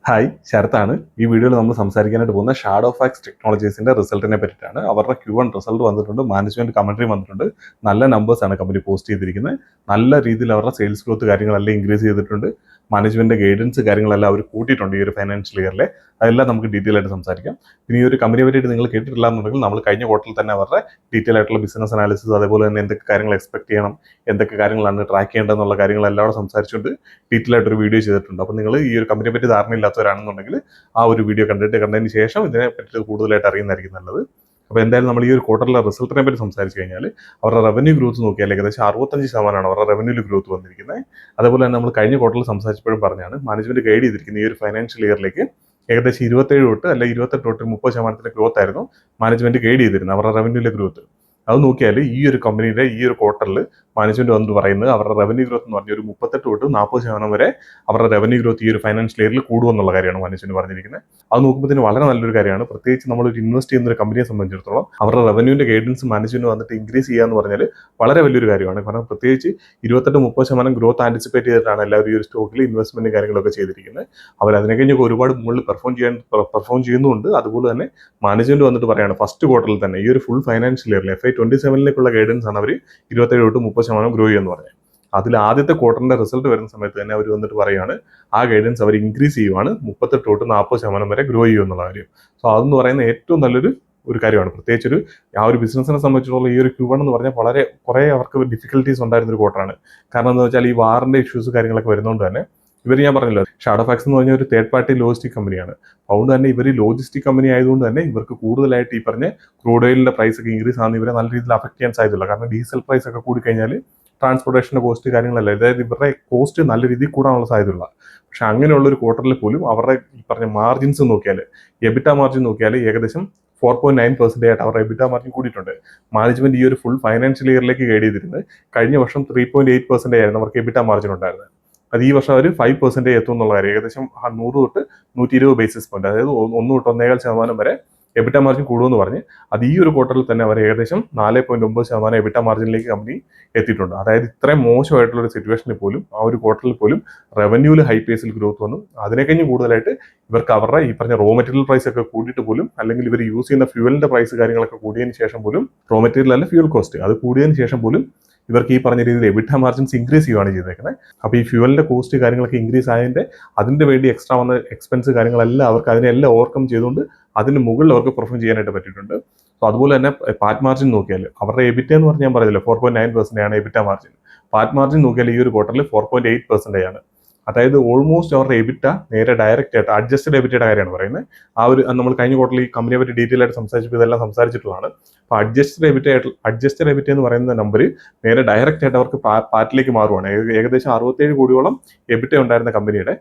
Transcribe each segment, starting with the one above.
Hi, ശരത്താണ്. ഈ വീഡിയോയിൽ നമ്മൾ സംസാരിക്കാനായിട്ട് പോകുന്ന ഷാഡോ ഫാക്സ് ടെക്നോളജീസിന്റെ റിസൾട്ടിനെ പറ്റിയിട്ടാണ്. അവരുടെ Q1 റിസൾട്ട് വന്നിട്ടുണ്ട്, മാനേജ്മെന്റ് കമന്ററി വന്നിട്ടുണ്ട്. നല്ല നമ്പേഴ്സാണ് കമ്പനി പോസ്റ്റ് ചെയ്തിരിക്കുന്നത്. നല്ല രീതിയിൽ അവരുടെ സെയിൽസ് ഗ്രോത്ത് കാര്യങ്ങളെല്ലാം ഇൻക്രീസ് ചെയ്തിട്ടുണ്ട്. മാനേജ്മെന്റ് ഗൈഡൻസ് കാര്യങ്ങളെല്ലാം അവർ കൂട്ടിയിട്ടുണ്ട് ഈ ഒരു ഫൈനാൻഷ്യൽ ഇയറിലെ. അതെല്ലാം നമുക്ക് ഡീറ്റെയിൽ ആയിട്ട് സംസാരിക്കാം. പിന്നെ ഈ ഒരു കമ്പനിയെ പറ്റിയിട്ട് നിങ്ങൾ കേട്ടിട്ടില്ല എന്നുണ്ടെങ്കിൽ നമ്മൾ കഴിഞ്ഞ ക്വാർട്ടറിൽ തന്നെ അവരുടെ ഡീറ്റെയിൽ ആയിട്ടുള്ള ബിസിനസ് അനാലിസിസ്, അതേപോലെ തന്നെ എന്തൊക്കെ കാര്യങ്ങൾ എക്സ്പെക്ട് ചെയ്യണം, എന്തൊക്കെ കാര്യങ്ങളാണ് ട്രാക്ക് ചെയ്യേണ്ടതെന്നുള്ള കാര്യങ്ങളെല്ലാം അവിടെ സംസാരിച്ചുകൊണ്ട് ഡീറ്റെയിൽ ആയിട്ട് ഒരു വീഡിയോ ചെയ്തിട്ടുണ്ട്. അപ്പോൾ നിങ്ങൾ ഈ ഒരു കമ്പനിയെ പറ്റി ധാരണയില്ലാത്തവരാണെന്നുണ്ടെങ്കിൽ ആ ഒരു വീഡിയോ കണ്ടതിന് ശേഷം ഇതിനെ പറ്റി കൂടുതലായിട്ട് അറിയുന്നതായിരിക്കും നല്ലത്. അപ്പോൾ എന്തായാലും നമ്മൾ ഈ ഒരു ക്വാർട്ടറിലെ റിസൾട്ടിനെ പറ്റി സംസാരിച്ച് കഴിഞ്ഞാൽ അവരുടെ റവന്യൂ ഗ്രോത്ത് നോക്കിയാൽ ഏകദേശം 65% അവരുടെ റവന്യൂല് ഗ്രോത്ത് വന്നിരിക്കുന്നത്. അതുപോലെ തന്നെ നമ്മൾ കഴിഞ്ഞ ക്വാർട്ടറിൽ സംസാരിച്ചപ്പോഴും പറഞ്ഞാണ് മാനേജ്മെന്റ് ഗൈഡ് ചെയ്തിരിക്കുന്ന ഈ ഒരു ഫൈനാൻഷ്യൽ ഇയറിലേക്ക് ഏകദേശം 27 തൊട്ട് അല്ലെങ്കിൽ 28 തൊട്ട് 30% ഗ്രോത്ത് ആയിരുന്നു മാനേജ്മെന്റ് ഗൈഡ് ചെയ്തിരുന്നത് അവരുടെ റവന്യൂലെ ഗ്രോത്ത്. അത് നോക്കിയാൽ ഈ ഒരു കമ്പനിയുടെ ഈ ഒരു ക്വാർട്ടറിൽ മാനേജ്മെന്റ് വന്ന് പറയുന്നത് അവരുടെ റവന്യൂ ഗ്രോത്ത് എന്ന് പറഞ്ഞ ഒരു 38 തൊട്ട് 40% വരെ അവരുടെ റവന്യൂ ഗ്രോത്ത് ഈ ഒരു ഫൈനാൻഷ്യൽ ഇയറിൽ കൂടുമെന്നുള്ള കാര്യമാണ് മാനേജ്മെന്റ് പറഞ്ഞിരിക്കുന്നത്. അത് നോക്കുമ്പോൾ വളരെ നല്ലൊരു കാര്യമാണ്. പ്രത്യേകിച്ച് നമ്മൾ ഒരു ഇൻവെസ്റ്റ് ചെയ്യുന്ന ഒരു കമ്പനിയെ സംബന്ധിച്ചിടത്തോളം അവരുടെ റവന്യൂവിന്റെ ഗൈഡൻസ് മാനേജ്മെന്റ് വന്നിട്ട് ഇൻക്രീസ് ചെയ്യുക എന്ന് പറഞ്ഞാൽ വളരെ വലിയൊരു കാര്യമാണ്. കാരണം പ്രത്യേകിച്ച് 28-30% ഗ്രോത്ത് ആന്റിസിപ്പേറ്റ് ചെയ്തിട്ടാണ് എല്ലാവരും ഈ ഒരു സ്റ്റോക്കിൽ ഇൻവെസ്റ്റ്മെന്റ് കാര്യങ്ങളൊക്കെ ചെയ്തിരിക്കുന്നത്. അവർ അതിനെ കഴിഞ്ഞൊക്കെ ഒരുപാട് മുകളിൽ പെർഫോം ചെയ്യുന്നുണ്ട്. അതുപോലെ തന്നെ മാനേജ്മെന്റ് വന്നിട്ട് പറയാണ് ഫസ്റ്റ് ക്വാർട്ടറിൽ തന്നെ ഈ ഒരു ഫുൾ ഫൈനാൻഷ്യൽ ഇയറിൽ FY27 ഗൈഡൻസ് ആണ് അവർ 27 തൊട്ട് 30% ഗ്രോ ചെയ്യുമെന്ന് പറഞ്ഞത്. അതിൽ ആദ്യത്തെ ക്വാർട്ടറിന്റെ റിസൾട്ട് വരുന്ന സമയത്ത് തന്നെ അവർ വന്നിട്ട് പറയുകയാണ് ആ ഗൈഡൻസ് അവർ ഇൻക്രീസ് ചെയ്യുവാണ്, 38 തൊട്ട് 40% വരെ ഗ്രോ ചെയ്യും എന്നുള്ള കാര്യം. സോ അതെന്ന് പറയുന്ന ഏറ്റവും നല്ലൊരു കാര്യമാണ്. പ്രത്യേകിച്ച് ആ ഒരു ബിസിനസിനെ സംബന്ധിച്ചിടത്തോളം ഈ ഒരു Q1 എന്ന് പറഞ്ഞാൽ കുറേ അവർക്ക് ഡിഫിക്കൽട്ടീസ് ഉണ്ടായിരുന്ന ഒരു ക്വാർട്ടറാണ്. കാരണം എന്താ വെച്ചാൽ ഈ വാറിന്റെ ഇഷ്യൂസ് കാര്യങ്ങളൊക്കെ വരുന്നതുകൊണ്ട് തന്നെ ഞാൻ പറഞ്ഞല്ലോ, ഷാഡോ ഫാക്സ് എന്ന് പറഞ്ഞ ഒരു തേർഡ് പാർട്ടി ലോജിസ്റ്റിക് കമ്പനിയാണ്. അതുകൊണ്ട് തന്നെ ഇവർ ലോജിസ്റ്റിക് കമ്പനി ആയതുകൊണ്ട് തന്നെ ഇവർക്ക് കൂടുതലായിട്ട് ഈ പറഞ്ഞ ക്രൂഡ് ഓയിലിന്റെ പ്രൈസ് ഒക്കെ ഇൻക്രീസ് ആകുന്ന ഇവരെ നല്ല രീതിയിൽ അഫക്ട് ചെയ്യാൻ സാധ്യതയില്ല. കാരണം ഡീസൽ പ്രൈസ് ഒക്കെ കൂടിക്കഴിഞ്ഞാൽ ട്രാൻസ്പോർട്ടേഷന്റെ കോസ്റ്റ് കാര്യങ്ങളല്ല, അതായത് ഇവരുടെ കോസ്റ്റ് നല്ല രീതിയിൽ കൂടാനുള്ള സാധ്യതയുള്ള. പക്ഷെ അങ്ങനെയുള്ള ഒരു ക്വാർട്ടറിൽ പോലും അവരുടെ ഈ പറഞ്ഞ മാർജിൻസ് നോക്കിയാൽ, എബിറ്റ മാർജിൻ നോക്കിയാൽ ഏകദേശം 4.9% ആയിട്ട് അവരുടെ എബിറ്റ മാർജിൻ കൂടിയിട്ടുണ്ട്. മാനേജ്മെന്റ് ഈ ഒരു ഫുൾ ഫൈനാൻഷ്യൽ ഇയറിലേക്ക് ഗൈഡ് ചെയ്തിരുന്നത് കഴിഞ്ഞ വർഷം 3.8% ആയിരുന്നു അവർക്ക് എബിറ്റ മാർജിൻ ഉണ്ടായിരുന്നത്. അത് ഈ വർഷം അവർ 5% എത്തും എന്നുള്ള കാര്യം. ഏകദേശം 100 തൊട്ട് 120 ബേസിസ് പോയിന്റ്, അതായത് 1 തൊട്ട് 1.25% വരെ എബിറ്റ മാർജിൻ കൂടുമെന്ന് പറഞ്ഞ് അത് ഈ ഒരു ക്വാർട്ടറിൽ തന്നെ അവർ ഏകദേശം 4.9% എബിറ്റ മാർജിനിലേക്ക് കമ്പനി എത്തിയിട്ടുണ്ട്. അതായത് ഇത്രയും മോശമായിട്ടുള്ള ഒരു സിറ്റുവേഷനിൽ പോലും ആ ഒരു ക്വാർട്ടറിൽ പോലും റവന്യൂല് ഹൈ പേസിൽ ഗ്രോത്ത് വന്നു. അതിനെക്കഴിഞ്ഞ് കൂടുതലായിട്ട് ഇവർക്ക് അവരുടെ ഈ പറഞ്ഞ റോ മെറ്റീരിയൽ പ്രൈസ് ഒക്കെ കൂടിയിട്ട് പോലും, അല്ലെങ്കിൽ ഇവർ യൂസ് ചെയ്യുന്ന ഫ്യൂവലിന്റെ പ്രൈസ് കാര്യങ്ങളൊക്കെ കൂടിയതിന് ശേഷം പോലും, റോ മെറ്റീരിയൽ അല്ല ഫ്യൂൽ കോസ്റ്റ് അത് കൂടിയതിന് ശേഷം പോലും ഇവർക്ക് ഈ പറഞ്ഞ രീതിയിൽ എബിറ്റ മാർജിൻസ് ഇൻക്രീസ് ചെയ്യുകയാണ് ചെയ്തേക്കുന്നത്. അപ്പോൾ ഈ ഫ്യൂവലിന്റെ കോസ്റ്റ് കാര്യങ്ങളൊക്കെ ഇൻക്രീസ് ആയതിന്റെ അതിന്റെ വേണ്ടി എക്സ്ട്രാ വന്ന എക്സ്പെൻസ് കാര്യങ്ങളെല്ലാം അവർക്ക് അതിനെല്ലാം ഓവർകം ചെയ്തുകൊണ്ട് അതിന് മുകളിൽ അവർക്ക് പെർഫോം ചെയ്യാനായിട്ട് പറ്റിയിട്ടുണ്ട്. സോ അതുപോലെ തന്നെ പാറ്റ് മാർജിൻ നോക്കിയാൽ അവരുടെ എബിറ്റ എന്ന് പറഞ്ഞാൽ ഞാൻ പറഞ്ഞില്ല 4.9% ആണ് എബിറ്റ മാർജിൻ. പാറ്റ് മാർജിൻ നോക്കിയാൽ ഈ ഒരു ക്വാർട്ടറിൽ 4.8% ആണ്. അതായത് ഓൾമോസ്റ്റ് അവരുടെ എബിറ്റ നേരെ ഡയറക്റ്റ് ആയിട്ട് അഡ്ജസ്റ്റഡ് എബിറ്റയുടെ കാര്യമാണ് പറയുന്നത്. ആ ഒരു നമ്മൾ കഴിഞ്ഞ ക്വാർട്ടറിൽ ഈ കമ്പനിയെ പറ്റി ഡീറ്റെയിൽ ആയിട്ട് സംസാരിച്ചപ്പോൾ ഇതെല്ലാം സംസാരിച്ചിട്ടുള്ളതാണ്. അപ്പോൾ അഡ്ജസ്റ്റഡ് എബിറ്റ എന്ന് പറയുന്ന നമ്പർ നേരെ ഡയറക്റ്റ് ആയിട്ട് അവർക്ക് പാറ്റിലേക്ക് മാറുവാണ്. ഏകദേശം 67 കോടിയോളം എബിറ്റ ഉണ്ടായിരുന്ന കമ്പനിയുടെ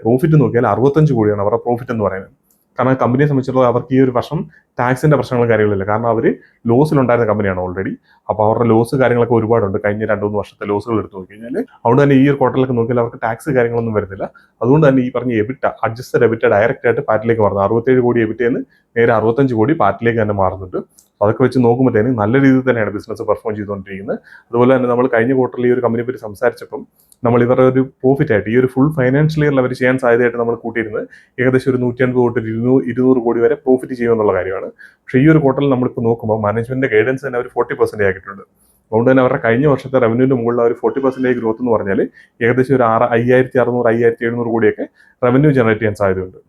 പ്രോഫിറ്റ് നോക്കിയാൽ 65 കോടിയാണ് അവരുടെ പ്രോഫിറ്റ് എന്ന് പറയുന്നത്. കാരണം കമ്പനിയെ സംബന്ധിച്ചിടത്തോളം അവർക്ക് ഈ ഒരു വർഷം ടാക്സിന്റെ പ്രശ്നങ്ങളും കാര്യങ്ങളില്ല. കാരണം അവർ ലോസിലുണ്ടായിരുന്ന കമ്പനിയാണ് ഓൾറെഡി. അപ്പോൾ അവരുടെ ലോസ് കാര്യങ്ങളൊക്കെ ഒരുപാടുണ്ട്. കഴിഞ്ഞ 2-3 വർഷത്തെ ലോസുകൾ എടുത്ത് നോക്കി കഴിഞ്ഞാൽ അതുകൊണ്ട് തന്നെ ഈ ഒരു ക്വാർട്ടറിലൊക്കെ നോക്കിയാൽ അവർക്ക് ടാക്സ് കാര്യങ്ങളൊന്നും വരുന്നില്ല. അതുകൊണ്ട് തന്നെ ഈ പറഞ്ഞ എബിറ്റ അഡ്ജസ്റ്റഡ് എബിറ്റ ഡയറക്റ്റ് ആയിട്ട് പാറ്റിലേക്ക് മാറുന്നു. 67 കോടി എബിറ്റന്ന് നേരെ 65 കോടി പാറ്റിലേക്ക് തന്നെ മാറുന്നുണ്ട്. അതൊക്കെ വെച്ച് നോക്കുമ്പോഴത്തേന് നല്ല രീതിയിൽ തന്നെയാണ് ബിസിനസ് പെർഫോം ചെയ്തുകൊണ്ടിരിക്കുന്നത്. അതുപോലെ തന്നെ നമ്മൾ കഴിഞ്ഞ ക്വാർട്ടറിൽ ഈ ഒരു കമ്പനിയെ പറ്റി സംസാരിച്ചപ്പം നമ്മൾ ഇവരുടെ ഒരു പ്രോഫിറ്റ് ആയിട്ട് ഈ ഒരു ഫുൾ ഫൈനാൻഷ്യൽ ഇയറിൽ അവർ ചെയ്യാൻ സാധ്യതയായിട്ട് നമ്മൾ കൂട്ടിയിരുന്നത് ഏകദേശം ഒരു 180 തൊട്ട് 200 കോടി വരെ പ്രോഫിറ്റ് ചെയ്യുമെന്നുള്ള കാര്യമാണ്. പക്ഷേ ഈ ഒരു ക്വാർട്ടറിൽ നമ്മളിപ്പോൾ നോക്കുമ്പോൾ മാനേജ്മെന്റിന്റെ ഗൈഡൻസ് തന്നെ അവർ 40% ആക്കിയിട്ടുണ്ട്. അതുകൊണ്ട് തന്നെ അവരുടെ കഴിഞ്ഞ വർഷത്തെ റവന്യൂവിന്റെ മുകളിൽ ഒരു 40% ഗ്രോത്ത് എന്ന് പറഞ്ഞാൽ ഏകദേശം ഒരു 5,600-5,700 കോടിയൊക്കെ റവന്യൂ ജനറേറ്റ് ചെയ്യാൻ സാധ്യതയുണ്ട്.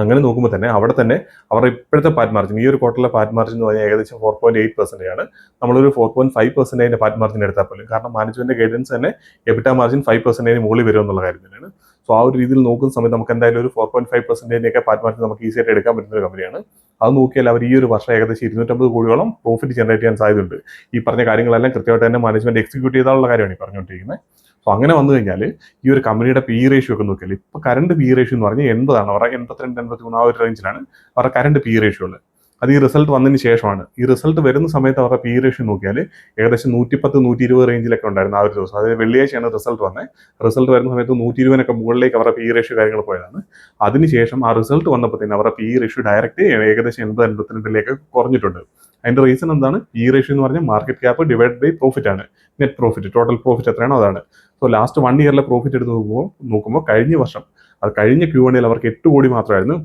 അങ്ങനെ നോക്കുമ്പോൾ തന്നെ അവിടെ തന്നെ അവരുടെ ഇപ്പോഴത്തെ പാറ്റ് മാർജിൻ ഈ ഒരു ക്വാർട്ടറിലെ പാറ്റ് മാർജിൻ എന്ന് പറഞ്ഞാൽ ഏകദേശം 4.8% ആണ്. നമ്മളൊരു 4.5% പാറ്റ് മാർജിൻ എടുത്താൽ പോലും, കാരണം മാനേജ്മെന്റ് ഗൈഡൻസ് തന്നെ എബിറ്റ മാർജിൻ 5% മുകളിൽ വരും എന്നുള്ള കാര്യം തന്നെയാണ്. സോ ആ ഒരു രീതിയിൽ നോക്കുന്ന സമയത്ത് നമുക്ക് എന്തായാലും ഒരു 4.5% പാറ്റ് മാർജിൻ നമുക്ക് ഈസി ആയിട്ട് എടുക്കാൻ പറ്റുന്ന ഒരു കമ്പനിയാണ്. അത് നോക്കിയാൽ അവർ ഈ ഒരു വർഷം ഏകദേശം 250 കോടിയോളം പ്രോഫിറ്റ് ജനറേറ്റ് ചെയ്യാൻ സാധ്യതയുണ്ട്. ഈ പറഞ്ഞ കാര്യങ്ങളെല്ലാം കൃത്യമായിട്ട് തന്നെ മാനേജ്മെന്റ് എക്സിക്യൂട്ട് ചെയ്താലുള്ള കാര്യമാണ് ഈ പറഞ്ഞുകൊണ്ടിരിക്കുന്നത്. സോ അങ്ങനെ വന്നു കഴിഞ്ഞാൽ ഈ ഒരു കമ്പനിയുടെ പി റേഷ്യോ ഒക്കെ നോക്കിയാൽ ഇപ്പോൾ കറണ്ട് പി റേഷ്യോ എന്ന് പറഞ്ഞാൽ 80 ആണ്. അവരുടെ 82-83 ആ ഒരു റേഞ്ചിലാണ് അവരുടെ കറണ്ട് പി റേഷ്യോ ഉള്ളത്. അത് ഈ റിസൾട്ട് വന്നതിന് ശേഷമാണ്. ഈ റിസൾട്ട് വരുന്ന സമയത്ത് അവരുടെ പി റേഷ്യോ നോക്കിയാൽ ഏകദേശം 110-120 റേഞ്ചിലൊക്കെ ഉണ്ടായിരുന്നു ആ ഒരു ദിവസം. അതായത് വെള്ളിയാഴ്ചയാണ് റിസൾട്ട് വന്നത്. റിസൾട്ട് വരുന്ന സമയത്ത് 120 മുകളിലേക്ക് അവരുടെ പി റേഷ്യോ കാര്യങ്ങൾ പോയതാണ്. അതിനുശേഷം ആ റിസൾട്ട് വന്നപ്പോൾ തന്നെ അവരുടെ പി റേഷ്യോ ഡയറക്റ്റ് ഏകദേശം 80-82 കുറഞ്ഞിട്ടുണ്ട്. അതിന്റെ റീസൺ എന്താണ്? പി റേഷ്യോ എന്ന് പറഞ്ഞാൽ market cap divide by profit ആണ്. നെറ്റ് പ്രോഫിറ്റ്, ടോട്ടൽ പ്രോഫിറ്റ് എത്രയാണോ അതാണ്. സോ ലാസ്റ്റ് 1 ഇയറിലെ പ്രോഫിറ്റ് എടുത്ത് നോക്കുമ്പോൾ കഴിഞ്ഞ വർഷം അത് കഴിഞ്ഞ Q1 അവർക്ക് 8 കോടി മാത്രമായിരുന്നു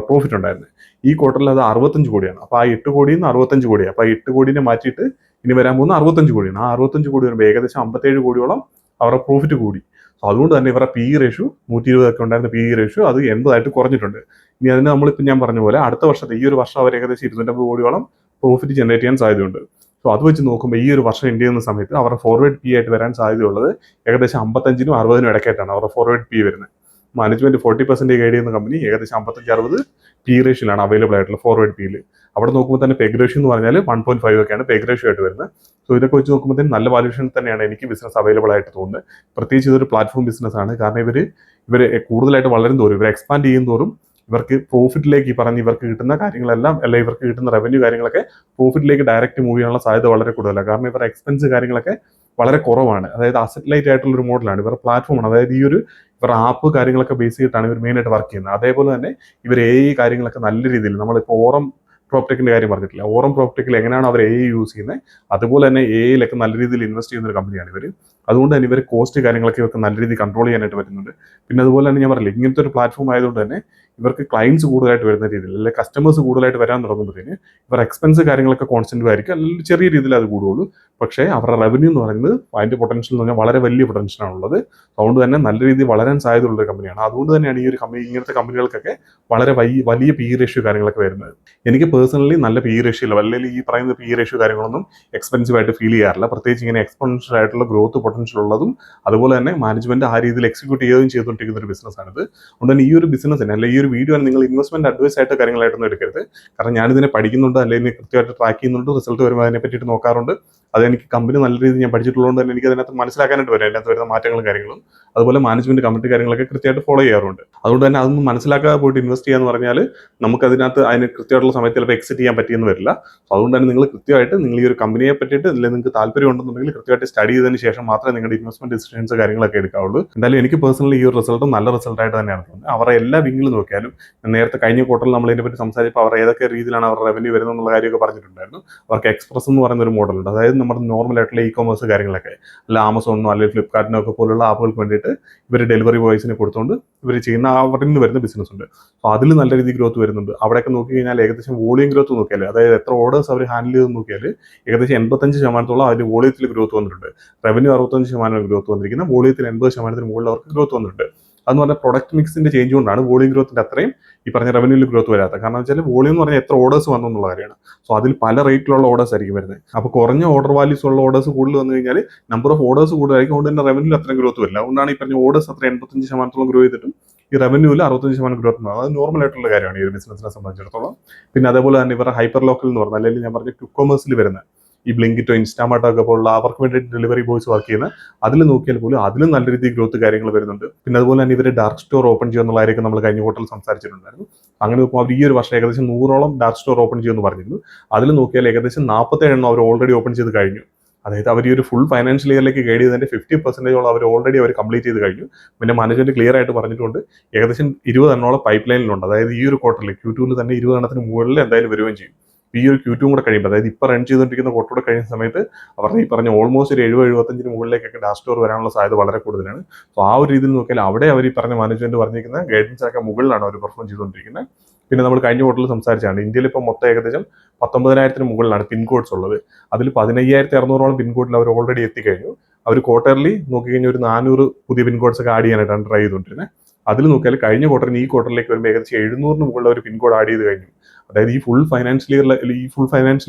പ്രോഫിറ്റ് ഉണ്ടായിരുന്നത്. ഈ ക്വാർട്ടറിൽ അത് 65 കോടിയാണ്. അപ്പോൾ ആ 8 കോടിയിൽ നിന്ന് 65 കോടി, അപ്പോൾ ആ 8 കോടിനെ മാറ്റിയിട്ട് ഇനി വരാൻ പോകുന്ന 65 കോടിയാണ്. ആ 65 കോടി വരുമ്പോൾ ഏകദേശം 57 കോടിയോളം അവരുടെ പ്രോഫിറ്റ് കൂടി. സോ അതുകൊണ്ട് തന്നെ ഇവരുടെ PE റേഷ്യോ 120 ഒക്കെ ഉണ്ടായിരുന്ന PE റേഷ്യോ അത് 80 കുറഞ്ഞിട്ടുണ്ട്. ഇനി അതിന് നമ്മളിപ്പോൾ ഞാൻ പറഞ്ഞ പോലെ അടുത്ത വർഷത്തെ ഈ ഒരു വർഷം അവർ ഏകദേശം 250 കോടിയോളം പ്രോഫിറ്റ് ജനറേറ്റ് ചെയ്യാൻ സാധ്യതയുണ്ട്. സോ അത് വെച്ച് നോക്കുമ്പോൾ ഈ ഒരു വർഷം എൻഡ് ചെയ്യുന്ന സമയത്ത് അവരുടെ ഫോർവേഡ് PE ആയിട്ട് വരാൻ സാധ്യതയുള്ളത് ഏകദേശം 55-നും 60-നും ഇടയ്ക്കായിട്ടാണ് അവരുടെ ഫോർവേഡ് PE വരുന്നത്. മാനേജ്മെന്റ് 40% ഗൈഡ് ചെയ്യുന്ന കമ്പനി ഏകദേശം 55-60 PE റേഷ്യോയിലാണ് അവൈലബിൾ ആയിട്ടുള്ള ഫോർവേഡ് PE. അവിടെ നോക്കുമ്പോൾ തന്നെ പെഗ് റേഷ്യോ എന്ന് പറഞ്ഞാൽ 1.5 ഒക്കെയാണ് പെഗ് റേഷ്യോ ആയിട്ട് വരുന്നത്. സോ ഇതൊക്കെ വെച്ച് നോക്കുമ്പോൾ തന്നെ നല്ല വാല്യൂഷൻ തന്നെയാണ് എനിക്ക് ബിസിനസ് അവൈലബിൾ ആയിട്ട് തോന്നുന്നത്. പ്രത്യേകിച്ച് ഇതൊരു പ്ലാറ്റ്ഫോം ബിസിനസ് ആണ്. കാരണം ഇവർ കൂടുതലായിട്ട് വളരും തോറും, ഇവർ എക്സ്പാൻഡ് ചെയ്യും തോറും ഇവർക്ക് പ്രോഫിറ്റിലേക്ക് ഈ പറഞ്ഞ് ഇവർക്ക് കിട്ടുന്ന കാര്യങ്ങളെല്ലാം അല്ലെങ്കിൽ ഇവർക്ക് കിട്ടുന്ന റവന്യൂ കാര്യങ്ങളൊക്കെ പ്രോഫിറ്റിലേക്ക് ഡയറക്റ്റ് മൂവ് ചെയ്യാനുള്ള സാധ്യത വളരെ കൂടുതലാണ്. കാരണം ഇവരുടെ എക്സ്പെൻസ് കാര്യങ്ങളൊക്കെ വളരെ കുറവാണ്. അതായത് അസറ്റ് ലൈറ്റ് ആയിട്ടുള്ള ഒരു മോഡലാണ് ഇവരുടെ പ്ലാറ്റ്ഫോമാണ്. അതായത് ഈ ഒരു ഇവരുടെ ആപ്പ് കാര്യങ്ങളൊക്കെ ബേസ് ചെയ്തിട്ടാണ് ഇവർ മെയിനായിട്ട് വർക്ക് ചെയ്യുന്നത്. അതേപോലെ തന്നെ ഇവർ AI കാര്യങ്ങളൊക്കെ നല്ല രീതിയിൽ നമ്മളിപ്പോൾ ഓറം പ്രോപ്ടെക്കിന്റെ കാര്യം പറഞ്ഞിട്ടില്ല. ഓറം പ്രോപ്ടെക്കിൽ എങ്ങനെയാണ് അവർ AI യൂസ് ചെയ്യുന്നത്, അതുപോലെ തന്നെ AI-യിലൊക്കെ നല്ല രീതിയിൽ ഇൻവെസ്റ്റ് ചെയ്യുന്ന ഒരു കമ്പനിയാണ് ഇവർ. അതുകൊണ്ട് തന്നെ ഇവർ കോസ്റ്റ് കാര്യങ്ങളൊക്കെ ഇവർക്ക് നല്ല രീതിയിൽ കൺട്രോൾ ചെയ്യാനായിട്ട് പറ്റുന്നുണ്ട്. പിന്നെ അതുപോലെ തന്നെ ഞാൻ പറഞ്ഞില്ല, ഇങ്ങനത്തെ ഒരു പ്ലാറ്റ്ഫോം ആയതുകൊണ്ട് തന്നെ ഇവർക്ക് ക്ലയൻസ് കൂടുതലായിട്ട് വരുന്ന രീതിയിൽ അല്ലെങ്കിൽ കസ്റ്റമേഴ്സ് കൂടുതലായിട്ട് വരാൻ തുടങ്ങുമ്പോഴത്തേന് ഇവർ എക്സ്പെൻസ് കാര്യങ്ങളൊക്കെ കോൺസ്റ്റന്റ് ആയിരിക്കും, അല്ലെങ്കിൽ ചെറിയ രീതിയിൽ അത് കൂടുകയുള്ളൂ. പക്ഷേ അവരുടെ റവന്യൂ എന്ന് പറയുന്നത് അതിന്റെ പൊട്ടൻഷ്യൽ എന്ന് പറഞ്ഞാൽ വളരെ വലിയ പൊട്ടൻഷ്യലാണുള്ളത്. അതുകൊണ്ട് തന്നെ നല്ല രീതിയിൽ വളരാൻ സാധ്യതയുള്ള ഒരു കമ്പനിയാണ്. അതുകൊണ്ട് തന്നെയാണ് ഈ ഒരു കമ്പനി ഇങ്ങനത്തെ കമ്പനികൾക്കൊക്കെ വളരെ വലിയ PE റേഷ്യോ കാര്യങ്ങളൊക്കെ വരുന്നത്. എനിക്ക് പേഴ്സണലി നല്ല PE റേഷ്യോ ഇല്ല, അല്ലെങ്കിൽ ഈ പറയുന്ന PE റേഷ്യോ കാര്യങ്ങളൊന്നും എക്സ്പെൻസീവ് ആയിട്ട് ഫീൽ ചെയ്യാറില്ല. പ്രത്യേകിച്ച് ഇങ്ങനെ എക്സ്പോണൻഷ്യൽ ആയിട്ടുള്ള ഗ്രോത്ത് പൊട്ടൻഷ്യൽ ഉള്ളതും അതുപോലെ തന്നെ മാനേജ്മെന്റ് ആ രീതിയിൽ എക്സിക്യൂട്ട് ചെയ്തുകൊണ്ടിരിക്കുന്ന ഒരു ബിസിനസ്സാണിത്. അതുകൊണ്ട് തന്നെ ഈ ഒരു ബിസിനസ്സിന് അല്ലെങ്കിൽ ഈ ഒരു വീഡിയോ നിങ്ങൾ ഇൻവെസ്റ്റ്മെന്റ് അഡ്വൈസ് ആയിട്ട് കാര്യങ്ങളായിട്ടൊന്നും എടുക്കരുത്. കാരണം ഞാനിതിനെ പഠിക്കുന്നുണ്ട്, അല്ലെങ്കിൽ കൃത്യമായിട്ട് ട്രാക്ക് ചെയ്യുന്നുണ്ട്, റിസൾട്ട് വരുമ്പോൾ അതിനെ പറ്റിയിട്ട് നോക്കാറുണ്ട്. അതെനിക്ക് കമ്പനി നല്ല രീതിയിൽ ഞാൻ പഠിച്ചിട്ടുള്ളതുകൊണ്ട് തന്നെ എനിക്ക് അതിനകത്ത് മനസ്സിലാക്കാനായിട്ട് വരും അതിനകത്ത് വരുന്ന മാറ്റങ്ങളും കാര്യങ്ങളും. അതുപോലെ മാനേജ്മെന്റ് കമ്മിറ്റി കാര്യങ്ങളൊക്കെ കൃത്യമായിട്ട് ഫോളോ ചെയ്യാറുണ്ട്. അതുകൊണ്ട് തന്നെ അതൊന്നും മനസ്സിലാക്കാതെ പോയിട്ട് ഇൻവെസ്റ്റ് ചെയ്യാന്ന് പറഞ്ഞാൽ നമുക്ക് അതിനകത്ത് അതിന് കൃത്യമായിട്ടുള്ള സമയത്ത് ചിലപ്പോൾ എക്സിറ്റ് ചെയ്യാൻ പറ്റിയെന്ന് വരില്ല. അതുകൊണ്ട് തന്നെ നിങ്ങൾ കൃത്യമായിട്ട് നിങ്ങൾ ഈ ഒരു കമ്പനിയെ പറ്റിയിട്ട് അല്ലെങ്കിൽ നിങ്ങൾക്ക് താല്പര്യം ഉണ്ടെന്നുണ്ടെങ്കിൽ കൃത്യമായിട്ട് സ്റ്റഡി ചെയ്തതിന് ശേഷം മാത്രമേ നിങ്ങളുടെ ഇൻവെസ്റ്റ്മെന്റ് ഡിസിഷൻസ് കാര്യങ്ങളൊക്കെ എടുക്കാവുള്ളൂ. എന്തായാലും എനിക്ക് പേഴ്സണലി ഈ ഒരു റിസൾട്ടും നല്ല റിസൾട്ടായിട്ട് തന്നെയാണ് തോന്നുന്നത്. അവരുടെ എല്ലാ വിങ്ങിലും നോക്കിയാലും നേരത്തെ കഴിഞ്ഞ ക്വാർട്ടറിൽ നമ്മൾ ഇതിനെ പറ്റി സംസാരിച്ചപ്പോൾ അവർ ഏതൊക്കെ രീതിയിലാണ് അവരുടെ റവന്യൂ വരുന്നത് എന്നുള്ള കാര്യമൊക്കെ പറഞ്ഞിട്ടുണ്ടായിരുന്നു. അവർക്ക് എക്സ്പ്രസ് എന്ന് പറയുന്ന ഒരു മോഡലുണ്ട്. അതായത് നമ്മുടെ നോർമൽ ആയിട്ടുള്ള E-commerce കാര്യങ്ങളൊക്കെ അല്ല ആമസോണിനോ അല്ലെങ്കിൽ ഫ്ലിപ്കാർട്ടിനോ ഒക്കെ പോലുള്ള ആപ്പുകൾക്ക് വേണ്ടിയിട്ട് ഇവർ ഡെലിവറി ബോയ്സിനെ കൊടുത്തുകൊണ്ട് ഇവർ ചെയ്യുന്ന അവരിൽ നിന്ന് വരുന്ന ബിസിനസ് ഉണ്ട്. അപ്പോൾ അതിൽ നല്ല രീതിയിൽ ഗ്രോത്ത് വരുന്നുണ്ട്. അവിടെയൊക്കെ നോക്കി കഴിഞ്ഞാൽ ഏകദേശം വോളിയം ഗ്രോത്ത് നോക്കിയാൽ, അതായത് എത്ര ഓർഡേഴ്സ് അവർ ഹാൻഡിൽ ചെയ്ത് നോക്കിയാൽ ഏകദേശം 85% അതിൽ വോളിയത്തിൽ ഗ്രോത്ത് വന്നിട്ടുണ്ട്. റവന്യൂ 65% ഗ്രോത്ത് വന്നിരിക്കുന്ന, വോളിയത്തിൽ 80% മുകളിൽ അവർക്ക് ഗ്രോത്ത് വന്നിട്ടുണ്ട്. അതെന്ന് പറഞ്ഞാൽ പ്രൊഡക്റ്റ് മിക്സിന്റെ ചേഞ്ച് കൊണ്ടാണ് വോളിയം ഗ്രോത്തിന്റെ അത്രയും ഈ പറഞ്ഞ റവന്യൂവിൽ ഗ്രോത്ത് വരാത്തത്. കാരണം വെച്ചാൽ വോളിയം എന്ന് പറഞ്ഞാൽ എത്ര ഓർഡേഴ്സ് വന്നു എന്നുള്ള കാര്യമാണ്. സോ അതിൽ പല റേറ്റിലുള്ള ഓർഡേഴ്സ് ആയിരിക്കും വരുന്നത്. അപ്പോൾ കുറഞ്ഞ ഓർഡർ വാല്യൂസ് ഉള്ള ഓർഡേഴ്സ് കൂടുതൽ വന്നു കഴിഞ്ഞാൽ നമ്പർ ഓഫ് ഓർഡേഴ്സ് കൂടുതലായിരിക്കും. അതുകൊണ്ട് തന്നെ റവന്യൂവിൽ അത്രയും ഗ്രോത്ത് വരില്ല. അതുകൊണ്ടാണ് ഈ പറഞ്ഞ ഓർഡേഴ്സ് അത്ര 85% ഗ്രോ ചെയ്തിട്ടും ഈ റവന്യൂവിൽ 65% ഗ്രോത്ത് ഉണ്ടാകും. അത് നോർമൽ ആയിട്ടുള്ള കാര്യമാണ് ഈ ഒരു ബിസിനസിനെ സംബന്ധിച്ചിടത്തോളം. പിന്നെ അതേപോലെ തന്നെ ഇവരുടെ ഹൈപ്പർ ലോക്കൽ എന്ന് പറഞ്ഞാൽ, അല്ലെങ്കിൽ ഞാൻ പറഞ്ഞ ക്വിക്ക് വരുന്ന ഈ ബ്ലിങ്കിറ്റോ ഇൻസ്റ്റാമാർട്ടോ ഒക്കെ പോലുള്ള അവർക്ക് വേണ്ടി ഡെലിവറി ബോയ്സ് വർക്ക് ചെയ്യുന്ന അതിൽ നോക്കിയാൽ പോലും അതിലും നല്ല രീതിയിൽ ഗ്രോത്ത് കാര്യങ്ങൾ വരുന്നുണ്ട്. പിന്നെ അതുപോലെ തന്നെ ഇവർ ഡാർക്ക് സ്റ്റോർ ഓപ്പൺ ചെയ്യുന്നുള്ളതായിരിക്കും നമ്മൾ കഴിഞ്ഞ ക്വാർട്ടറിൽ സംസാരിച്ചിട്ടുണ്ടായിരുന്നു. അങ്ങനെ നോക്കുമ്പോൾ അവർ ഈ ഒരു വർഷം ഏകദേശം 100ഓളം ഡാർക്ക് സ്റ്റോർ ഓപ്പൺ ചെയ്യുമെന്ന് പറഞ്ഞിരുന്നു. അതിൽ നോക്കിയാൽ ഏകദേശം 47 അവർ ഓൾറെഡി ഓപ്പൺ ചെയ്ത് കഴിഞ്ഞു. അതായത് അവർ ഈ ഒരു ഫുൾ ഫൈനാൻഷ്യൽ ഇയറിലേക്ക് ഗൈഡ് ചെയ്തതിന്റെ 50% അവർ ഓൾറെഡി കംപ്ലീറ്റ് ചെയ്ത് കഴിഞ്ഞു. പിന്നെ മാനേജ്മെന്റ് ക്ലിയർ ആയിട്ട് പറഞ്ഞിട്ടുണ്ട് ഏകദേശം 20 പൈപ്പ് ലൈനിലുണ്ട്. അതായത് ഈ ഒരു ക്വാർട്ടറിൽ Q2 തന്നെ 20 മുകളിൽ എന്തായാലും വരികയും ചെയ്യും. ഈ ഒരു Q2 കൂടെ കഴിയുമ്പോൾ, അതായത് ഇപ്പോൾ റൺ ചെയ്തുകൊണ്ടിരിക്കുന്ന ക്വാർട്ടർ കഴിയുന്ന സമയത്ത് അവരുടെ ഈ പറഞ്ഞ ഓൾമോസ്റ്റ് ഒരു 70-75 മുകളിലേക്കൊക്കെ ഡാർക്ക് സ്റ്റോർ വരാനുള്ള സാധ്യത വളരെ കൂടുതലാണ്. സോ ആ ഒരു രീതിയിൽ നോക്കിയാൽ അവിടെ അവർ ഈ പറഞ്ഞ മാനേജ്മെന്റ് പറഞ്ഞിരിക്കുന്ന ഗൈഡൻസ് ഒക്കെ മുകളിലാണ് അവർ പെർഫോം ചെയ്തുകൊണ്ടിരിക്കുന്നത്. പിന്നെ നമ്മൾ കഴിഞ്ഞ ക്വാർട്ടറിൽ സംസാരിച്ചാണ് ഇന്ത്യയിൽ ഇപ്പോൾ മൊത്തം ഏകദേശം 19,000 മുകളിലാണ് പിൻകോഡ്സ് ഉള്ളത്. അതിൽ 15,600ഓളം പിൻകോഡിൽ അവർ ഓൾറെഡി എത്തിക്കഴിഞ്ഞു. അവർ ക്വാർട്ടർലി നോക്കിക്കഴിഞ്ഞാൽ ഒരു 400 പുതിയ പിൻകോഡ്സ് ഒക്കെ ആഡ് ചെയ്യാനായിട്ടാണ് ട്രൈ ചെയ്തുകൊണ്ടിരുന്നത്. അതിൽ നോക്കിയാൽ കഴിഞ്ഞ ക്വാർട്ടറിന് ഈ ക്വാർട്ടറിലേക്ക് വരുമ്പോൾ ഏകദേശം 700 മുകളിൽ ഒരു പിൻകോഡ് ആഡ് ചെയ്ത് കഴിഞ്ഞു. അതായത് ഈ ഫുൾ ഫൈനാൻഷ്യൽ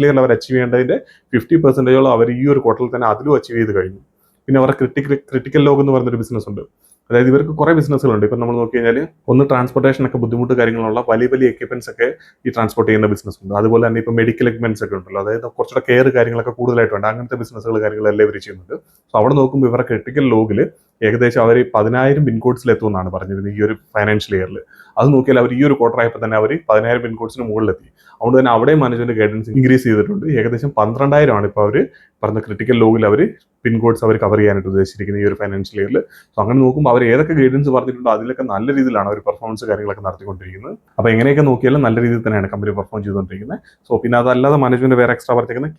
ഇയറിൽ അവർ അച്ചീവ് ചെയ്യേണ്ടതിന്റെ 50% അവർ ഈ ഒരു ക്വാർട്ടറിൽ തന്നെ അതിലും അച്ചീവ് ചെയ്ത് കഴിഞ്ഞു. പിന്നെ അവരുടെ ക്രിട്ടിക്കൽ ലോഗ് എന്ന് പറയുന്നൊരു ബിസിനസ് ഉണ്ട്. അതായത് ഇവർക്ക് കുറേ ബിസിനസ്സുകളുണ്ട്. ഇപ്പം നമ്മൾ നോക്കി കഴിഞ്ഞാൽ ഒന്ന് ട്രാൻസ്പോർട്ടേഷൻ ഒക്കെ ബുദ്ധിമുട്ട് കാര്യങ്ങളുള്ള വലിയ എക്യുപ്മെന്റ്സ് ഒക്കെ ഈ ട്രാൻസ്പോർട്ട് ചെയ്യുന്ന ബിസിനസ് ഉണ്ട്. അതുപോലെ തന്നെ ഇപ്പോൾ മെഡിക്കൽ എക്യുപ്മെന്റ്സ് ഒക്കെ ഉണ്ടല്ലോ, അതായത് കുറച്ചുകൂടെ കെയർ കാര്യങ്ങളൊക്കെ കൂടുതലായിട്ടുണ്ട്. അങ്ങനത്തെ ബിസിനസ്സുകൾ കാര്യങ്ങളെല്ലാം ഇവർ ചെയ്യുന്നുണ്ട്. സോ അവിടെ നോക്കുമ്പോൾ ഇവരുടെ ക്രിട്ടിക്കൽ ലോഗിൽ ഏകദേശം അവർ 10,000 പിൻകോഡ്സിൽ എത്തുമെന്നാണ് പറഞ്ഞിരുന്നത് ഈ ഒരു ഫൈനാൻഷ്യൽ ഇയറിൽ. അത് നോക്കിയാൽ അവർ ഈ ഒരു ക്വാർട്ടർ ആയപ്പോൾ തന്നെ അവർ 10,000 പിൻകോഡ്സിന് മുകളിലെത്തി. അതുകൊണ്ട് തന്നെ അവിടെ മാനേജ്മെന്റ് ഗൈഡൻസ് ഇൻക്രീസ് ചെയ്തിട്ടുണ്ട്. ഏകദേശം 12,000 ആണ് ഇപ്പോൾ അവർ പറഞ്ഞ ക്രിട്ടിക്കൽ ലോഗിൽ അവർ പിൻകോഡ്സ് അവർ കവർ ചെയ്യാനായിട്ട് ഉദ്ദേശിച്ചിരിക്കുന്നത് ഈ ഒരു ഫൈനാൻഷ്യൽ ഇയറിൽ. സോ അങ്ങനെ നോക്കുമ്പോൾ അവർ ഏതൊക്കെ ഗൈഡൻസ് പറഞ്ഞിട്ടുണ്ടോ അതിലൊക്കെ നല്ല രീതിയിലാണ് അവർ പെർഫോമൻസ് കാര്യങ്ങളൊക്കെ നടത്തിക്കൊണ്ടിരിക്കുന്നത്. അപ്പോൾ എങ്ങനെയൊക്കെ നോക്കിയാലും നല്ല രീതിയിൽ തന്നെയാണ് കമ്പനി പെർഫോം ചെയ്തുകൊണ്ടിരിക്കുന്നത്. സോ പിന്നെ അതല്ലാതെ മാനേജ്മെന്റ് വേറെ എക്സ്ട്രാ പറഞ്ഞിരിക്കുന്നത്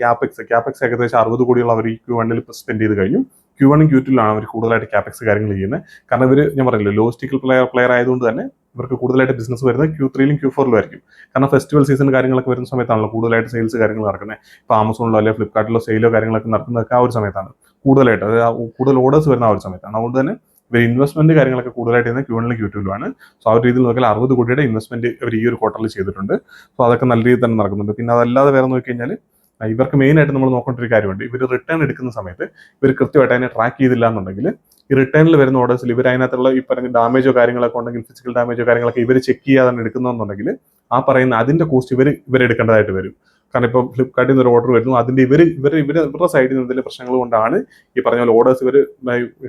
ക്യാപെക്സ് ഏകദേശം 60 കോടിയുള്ള അവർ ഈ Q1 സ്പെൻഡ് ചെയ്ത് കഴിഞ്ഞു. Q1 Q2 അവർ കൂടുതലായിട്ട് ക്യാപെക്സ് കാര്യങ്ങൾ ചെയ്യുന്നത്. കാരണം ഇവർ ഞാൻ പറഞ്ഞില്ലേ ലോ സ്റ്റിക്കൽ പ്ലെയർ ആയതുകൊണ്ട് തന്നെ ഇവർക്ക് കൂടുതലായിട്ട് ബിസിനസ് വരുന്നത് Q3 Q4 ആയിരിക്കും. കാരണം ഫെസ്റ്റിവൽ സീസൺ കാര്യങ്ങളൊക്കെ വരുന്ന സമയത്താണല്ലോ കൂടുതലായിട്ട് സെയിൽസ് കാര്യങ്ങൾ നടക്കുന്നത്. ഇപ്പോൾ ആമസോണിലോ അല്ലെങ്കിൽ ഫ്ലിപ്കാർട്ടിലോ സെയിലോ കാര്യങ്ങളൊക്കെ നടക്കുന്നതൊക്കെ ആ ഒരു സമയത്താണ് കൂടുതലായിട്ട്, അതായത് കൂടുതൽ ഓർഡേഴ്സ് വരുന്ന ആ ഒരു സമയത്താണ്. അതുകൊണ്ട് തന്നെ ഇവർ ഇൻവെസ്റ്റ്മെന്റ് കാര്യങ്ങളൊക്കെ കൂടുതലായിട്ട് ചെയ്യുന്നത് Q1 Q2 ആണ്. സോ ആ ഒരു രീതിയിൽ നോക്കിയാൽ 60 കോടിയുടെ ഇൻവെസ്റ്റ്മെന്റ് ഇവർ ഈ ഒരു ക്വാർട്ടറിൽ ചെയ്തിട്ടുണ്ട്. സോ അതൊക്കെ നല്ല രീതിയിൽ തന്നെ നടക്കുന്നുണ്ട്. പിന്നെ അതല്ലാതെ വേറെ നോക്കിക്കഴിഞ്ഞാൽ ഇവർക്ക് മെയിൻ ആയിട്ട് നമ്മൾ നോക്കേണ്ട ഒരു കാര്യമുണ്ട്. ഇവർ റിട്ടേൺ എടുക്കുന്ന സമയത്ത് ഇവർ കൃത്യമായിട്ട് അതിനെ ട്രാക്ക് ചെയ്തില്ല എന്നുണ്ടെങ്കിൽ ഈ റിട്ടേണിൽ വരുന്ന ഓർഡേഴ്സിൽ ഇവർ അതിനകത്തുള്ള ഈ പറഞ്ഞ ഡാമേജോ കാര്യങ്ങളൊക്കെ ഉണ്ടെങ്കിൽ, ഫിസിക്കൽ ഡാമേജോ കാര്യങ്ങളൊക്കെ ഇവർ ചെക്ക് ചെയ്യാതെ എടുക്കുന്നതെന്നുണ്ടെങ്കിൽ ആ പറയുന്ന അതിന്റെ കോസ്റ്റ് ഇവർ എടുക്കേണ്ടതായിട്ട് വരും. കാരണം ഇപ്പോൾ ഫ്ലിപ്കാർട്ടിൽ നിന്ന് ഒരു ഓർഡർ വരുന്നു, അതിന്റെ ഇവരുടെ സൈഡിൽ നിന്ന് എന്തെങ്കിലും പ്രശ്നങ്ങൾ കൊണ്ടാണ് ഈ പറഞ്ഞ പോലെ ഓർഡേഴ്സ്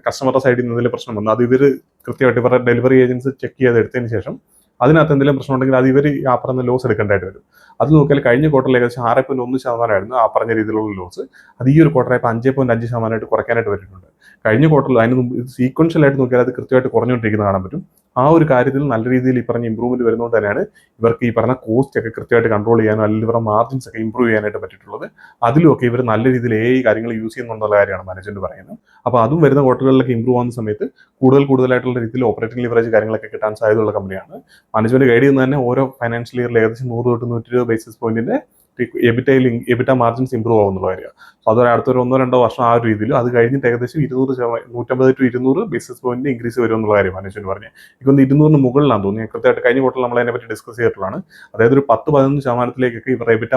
കസ്റ്റമറുടെ സൈഡിൽ നിന്ന് എന്തെങ്കിലും പ്രശ്നം വന്നു, അത് ഇവർ കൃത്യമായിട്ട് ഇവരുടെ ഡെലിവറി ഏജൻസി ചെക്ക് ചെയ്ത് എടുത്തതിന് ശേഷം അതിനകത്ത് എന്തെങ്കിലും പ്രശ്നം ഉണ്ടെങ്കിൽ അത് ഇവർ ആ പറഞ്ഞ ലോസ് എടുക്കേണ്ടതായിട്ട് വരും. അത് നോക്കിയാൽ കഴിഞ്ഞ ക്വാർട്ടറിൽ ഏകദേശം 6.1% ആ പറഞ്ഞ രീതിയിലുള്ള ലോസ്. അത് ഈ ഒരു ക്വാർട്ടറായപ്പോൾ 5.5% കുറയ്ക്കാനായിട്ട് വന്നിട്ടുണ്ട്. കഴിഞ്ഞ ക്വാർട്ടറിൽ അതിന് മുമ്പ് സീക്വൻഷ്യൽ ആയിട്ട് നോക്കിയാൽ അത് കൃത്യമായിട്ട് കുറഞ്ഞുകൊണ്ടിരിക്കുന്നത് കാണാൻ പറ്റും. ആ ഒരു കാര്യത്തിൽ നല്ല രീതിയിൽ ഈ പറഞ്ഞ ഇമ്പ്രൂവ്മെന്റ് വരുന്നതുകൊണ്ട് തന്നെയാണ് ഇവർക്ക് ഈ പറഞ്ഞ കോസ്റ്റ് ഒക്കെ കൃത്യമായിട്ട് കൺട്രോൾ ചെയ്യാനോ അല്ലെങ്കിൽ ഇവരുടെ മാർജിൻസ് ഒക്കെ ഇമ്പ്രൂവ് ചെയ്യാനായിട്ട് പറ്റിയിട്ടുള്ളത്. അതിലുമൊക്കെ ഇവർ നല്ല രീതിയിൽ കാര്യങ്ങൾ യൂസ് ചെയ്യുന്നുണ്ടെന്നുള്ള കാര്യമാണ് മാനേജ്മെന്റ് പറയുന്നത്. അപ്പോൾ അതും വരുന്ന ക്വാർട്ടറുകളിലൊക്കെ ഇമ്പ്രൂവ് ആവുന്ന സമയത്ത് കൂടുതലായിട്ടുള്ള രീതിയിൽ ഓപ്പറേറ്റിംഗ് ലിവറേജ് കാര്യങ്ങളൊക്കെ കിട്ടാൻ സാധ്യതയുള്ള കമ്പനിയാണ്. മാനേജ്മെന്റ് ഗൈഡ് ചെയ്യുന്നത് തന്നെ ഓരോ ഫൈനാൻഷ്യൽ ഇയറിൽ ഏകദേശം 100 തൊട്ട് 120 ബേസിസ് പോയിന്റിന്റെ എബിറ്റ മാർജിൻസ് ഇമ്പ്രൂവ് ആവുന്നുള്ള കാര്യമാണ്. സോ അത് അടുത്തൊരു 1-2 വർഷം ആ ഒരു രീതിയിൽ, അത് കഴിഞ്ഞിട്ട് ഏകദേശം 150 to 200 ബേസിസ് പോയിന്റ് ഇൻക്രീസ് വരും എന്നുള്ള കാര്യം മാനേജ്മെന്റ് പറഞ്ഞു. എനിക്കൊന്ന് 200 മുകളിലാണെന്ന് തോന്നുന്നു. കൃത്യമായിട്ട് കഴിഞ്ഞ ക്വാർട്ടറിൽ നമ്മൾ അതിനെപ്പറ്റി ഡിസ്കസ് ചെയ്തിട്ടുള്ളതാണ്. അതായത് ഒരു 10-11% ഇവരുടെ എബിറ്റ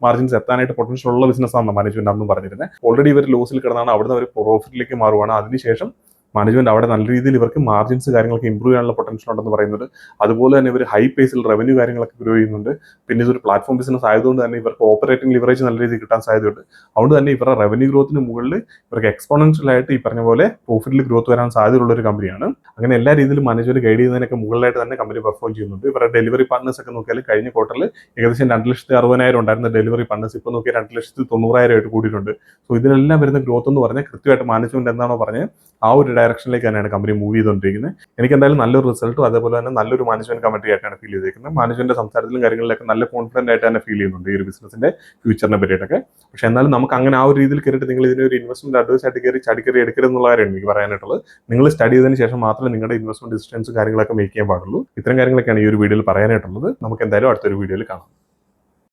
മാർജിൻസ് എത്താനായിട്ട് പൊട്ടൻഷ്യൽ ഉള്ള ബിസിനസ് ആണെന്ന് മാനേജ്മെന്റ് അന്നും പറഞ്ഞിരുന്നത്. ഓൾറെഡി ഇവർ ലോസിൽ കിടന്നാണ് അവിടുന്ന് അവർ പ്രോഫിറ്റിലേക്ക് മാറുവാണ്. അതിനുശേഷം മാനേജ്മെന്റ് അവിടെ നല്ല രീതിയിൽ ഇവർക്ക് മാർജിൻസ് കാര്യങ്ങളൊക്കെ ഇമ്പ്രൂവ് ചെയ്യാനുള്ള പൊട്ടൻഷ്യൽ ഉണ്ടെന്ന് പറയുന്നുണ്ട്. അതുപോലെ തന്നെ ഇവർ ഹൈ പേസിൽ റവന്യൂ കാര്യങ്ങളൊക്കെ ഗ്രോ ചെയ്യുന്നുണ്ട്. പിന്നെ ഇതൊരു പ്ലാറ്റ്ഫോം ബിസിനസ് ആയതുകൊണ്ട് തന്നെ ഇവർക്ക് ഓപ്പറേറ്റിംഗ് ലിവറേജ് നല്ല രീതിയിൽ കിട്ടാൻ സാധ്യതയുണ്ട്. അതുകൊണ്ട് തന്നെ ഇവരുടെ റവന്യൂ ഗ്രോത്തിന് മുകളിൽ ഇവർക്ക് എക്സ്പോണൻഷ്യൽ ആയിട്ട് ഈ പറഞ്ഞ പോലെ പ്രോഫിറ്റിൽ ഗ്രോത്ത് വരാൻ സാധ്യതയുള്ള ഒരു കമ്പനിയാണ്. അങ്ങനെ എല്ലാ രീതിയിലും മാനേജ്മെന്റ് ഗൈഡ് ചെയ്യുന്നതിനൊക്കെ മുകളിലായിട്ട് തന്നെ കമ്പനി പെർഫോം ചെയ്യുന്നുണ്ട്. ഇവരുടെ ഡെലിവറി പാർട്ട്നേഴ്സ് ഒക്കെ നോക്കിയാൽ കഴിഞ്ഞ ക്വാർട്ടറിൽ ഏകദേശം 2,60,000 ഉണ്ടായിരുന്ന ഡെലിവറി പാർട്ട്നേഴ്സ് ഇപ്പോൾ നോക്കിയാൽ 2,90,000 ആയിട്ട് കൂടിയിട്ടുണ്ട്. സോ ഇതിലെല്ലാം വരുന്ന ഗ്രോത്ത് എന്ന് പറഞ്ഞാൽ കൃത്യമായിട്ട് മാനേജ്മെന്റ് എന്താണോ പറഞ്ഞത് ആ ഒരു ഡയറക്ഷനിലേക്ക് തന്നെയാണ് കമ്പനി മൂവ് ചെയ്തുകൊണ്ടിരിക്കുന്നത്. എനിക്ക് എന്തായാലും നല്ലൊരു റിസൾട്ടും അതേപോലെ തന്നെ നല്ലൊരു മാനേജ്മെന്റ് കമ്മിറ്റി ആയിട്ടാണ് ഫീൽ ചെയ്തിരിക്കുന്നത്. മാനേജ്മെന്റ് സംസാരത്തിലും കാര്യങ്ങളിലൊക്കെ നല്ല കോൺഫിഡന്റ് ആയിട്ട് തന്നെ ഫീൽ ചെയ്യുന്നുണ്ട് ഈ ഒരു ബിസിനസിന്റെ ഫ്യൂച്ചറിനെ പറ്റിയിട്ടൊക്കെ. പക്ഷേ എന്നാലും നമുക്ക് അങ്ങനെ ആ ഒരു രീതിയിൽ കയറിയിട്ട് നിങ്ങൾ ഇതിനൊരു ഇൻവെസ്റ്റ്മെന്റ് അഡ്വൈസ് ആയിട്ട് ചടിക്കറി എടുക്കരുതെന്നുള്ള കാര്യമാണ് എനിക്ക് പറയാനായിട്ടുള്ളത്. നിങ്ങൾ സ്റ്റഡി ചെയ്തതിന് ശേഷം മാത്രമേ നിങ്ങളുടെ ഇൻവെസ്റ്റ്മെന്റ് ഡിസിഷൻസ് കാര്യങ്ങളൊക്കെ മേക്ക് ചെയ്യാൻ പാടുള്ളൂ. ഇത്തരം കാര്യങ്ങളൊക്കെയാണ് ഈ ഒരു വീഡിയോയിൽ പറയാനായിട്ടുള്ളത്. നമുക്ക് എന്തായാലും അടുത്തൊരു വീഡിയോയിൽ കാണാം.